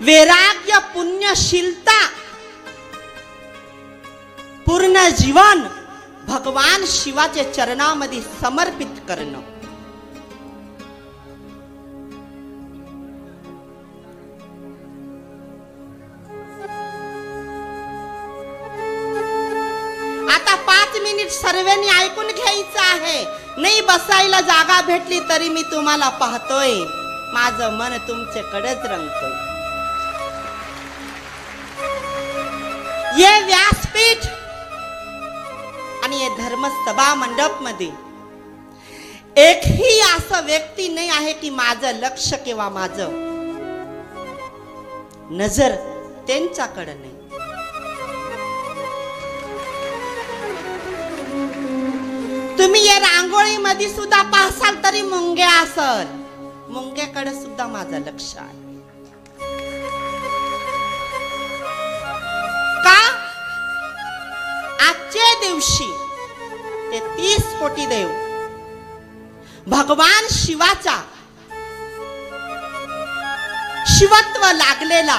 वैराग्य, पुण्यशीलता, पूर्ण जीवन भगवान शिवाच्या चरणामध्ये समर्पित करणं. आता 5 मिनिट सर्वांनी ऐकून घ्यायचं आहे. नाही बसायला जागा भेटली तरी मी तुम्हाला पाहतोय, माझं मन तुमच्याकडेच रंगतोय. ये व्यासपीठ आणि ये धर्मसभा मंडप मध्ये एकही असं व्यक्ती नाही आहे की माझं लक्ष किंवा माझं नजर त्यांच्याकडे नाही. तुम्ही या रांगोळी मध्ये सुद्धा पाहसाल तरी मुंग्या असल, मुंग्याकडे सुद्धा माझं लक्ष आहे. का? आजच्या दिवशी ते 30 कोटी देव भगवान शिवाचा शिवत्व लागलेला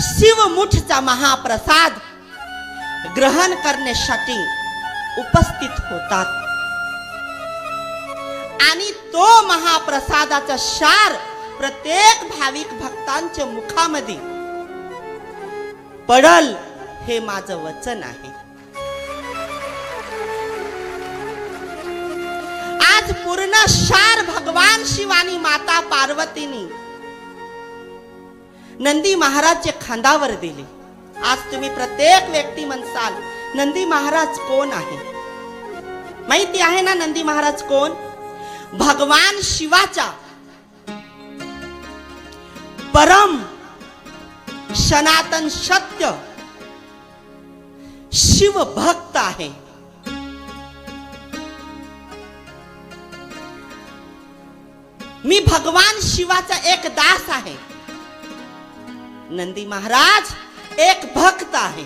शिवमुठचा महाप्रसाद ग्रहण करण्यासाठी उपस्थित होतात आणि तो महाप्रसादाचा सार प्रत्येक भाविक भक्तांच्या मुखामध्ये पडल, हे माझं वचन आहे. आज पूर्ण सार भगवान शिव आणि माता पार्वतीनी नंदी महाराजच्या खांदावर दिले. आज तुम्ही प्रत्येक व्यक्ती म्हणसाल नंदी महाराज कोण आहे? माहिती आहे ना नंदी महाराज कोण? भगवान शिवाचा परम सनातन सत्य शिव भक्त आहे. मी भगवान शिवाचा एक दास आहे. नंदी महाराज एक भक्त आहे.